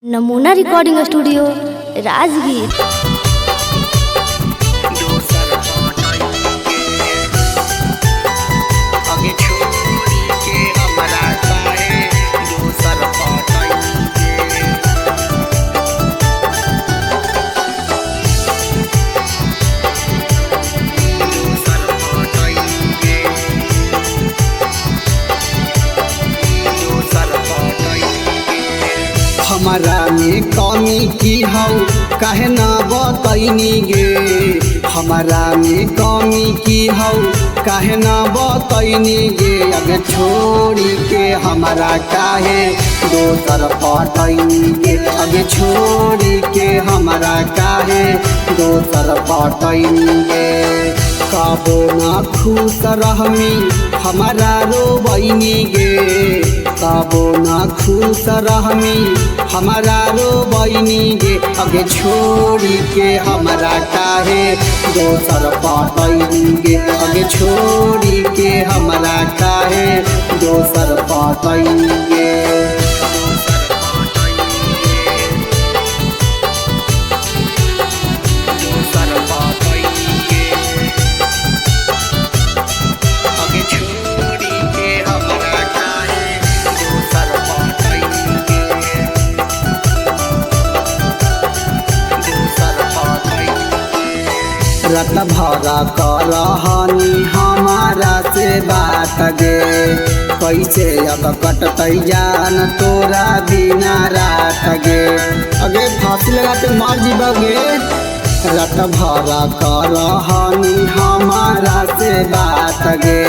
नमूना recording studio Rajgir. हमारा में कमी की हौ काहे ना बतैनी गे। हमारा में कमी की हौ काहे ना बतैनी गे। अगे छोड़ी के हमारा काहे दोसर पटैनी गे। अगे छोड़ी के हमारा काहे दोसर पटैनी गे। कबो ना खुश रहमी हमारा रोबैनी गे। कबो ना खुश रहमी हमारा रोबैनी गे। अगे छोड़ी के हमारा काहे दोसर पटैनी गे। अगे छोड़ी के हमारा काहे दोसर पटैनी गे। रत भरा करहनी हमारा से बात गे। कैसे अब कटतै जान तोरा बिना रात गे। अगे फांसी लगा के मार जीबगे। रत भरा करहनी हमारा से बात गे।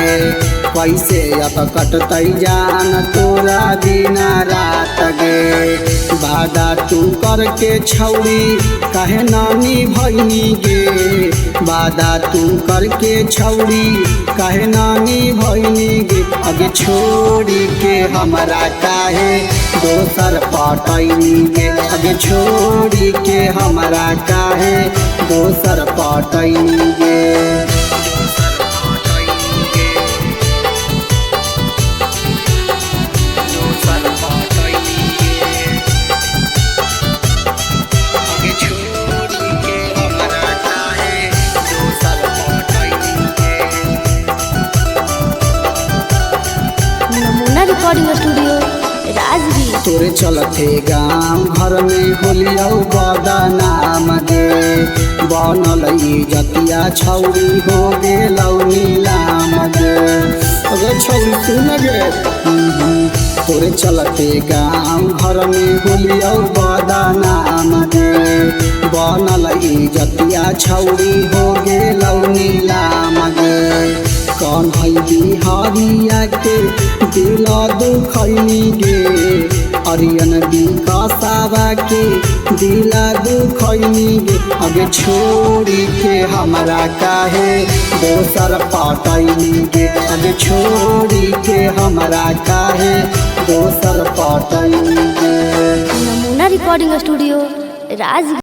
कैसे अब कटतै जान तोरा बिना रात गे। वादा तू करके छौड़ी काहे नानी भैनी गे। वादा तू करके छौड़ी काहे नानी भैनी गे। अगे छोड़ी के हमारा काहे दोसर पटैनी गे। अगे छोड़ी के हमारा काहे दोसर पटैनी गे। Recording studio Rajgir. तोरे चलते गाँव घर में होलिया बदनाम गे। बनल जतिया छौरी हो गेलौ नीलाम गे। अगर छौरी सुन गे। तोरे चलते गाँव घर में होलिया बदनाम गे। बनल जतिया छौरी हो गेलौ नीलाम गे। कौन है बिहारिया के दिल दुखैनी गे। अरियन विकासावा के दिल दुखैनी गे। अगे छोड़ी के हमारा काहे दोसर पटैनी गे। अगे छोड़ी के हमारा काहे दोसर पटैनी गे। नमूना रिकॉर्डिंग स्टूडियो राजगीर।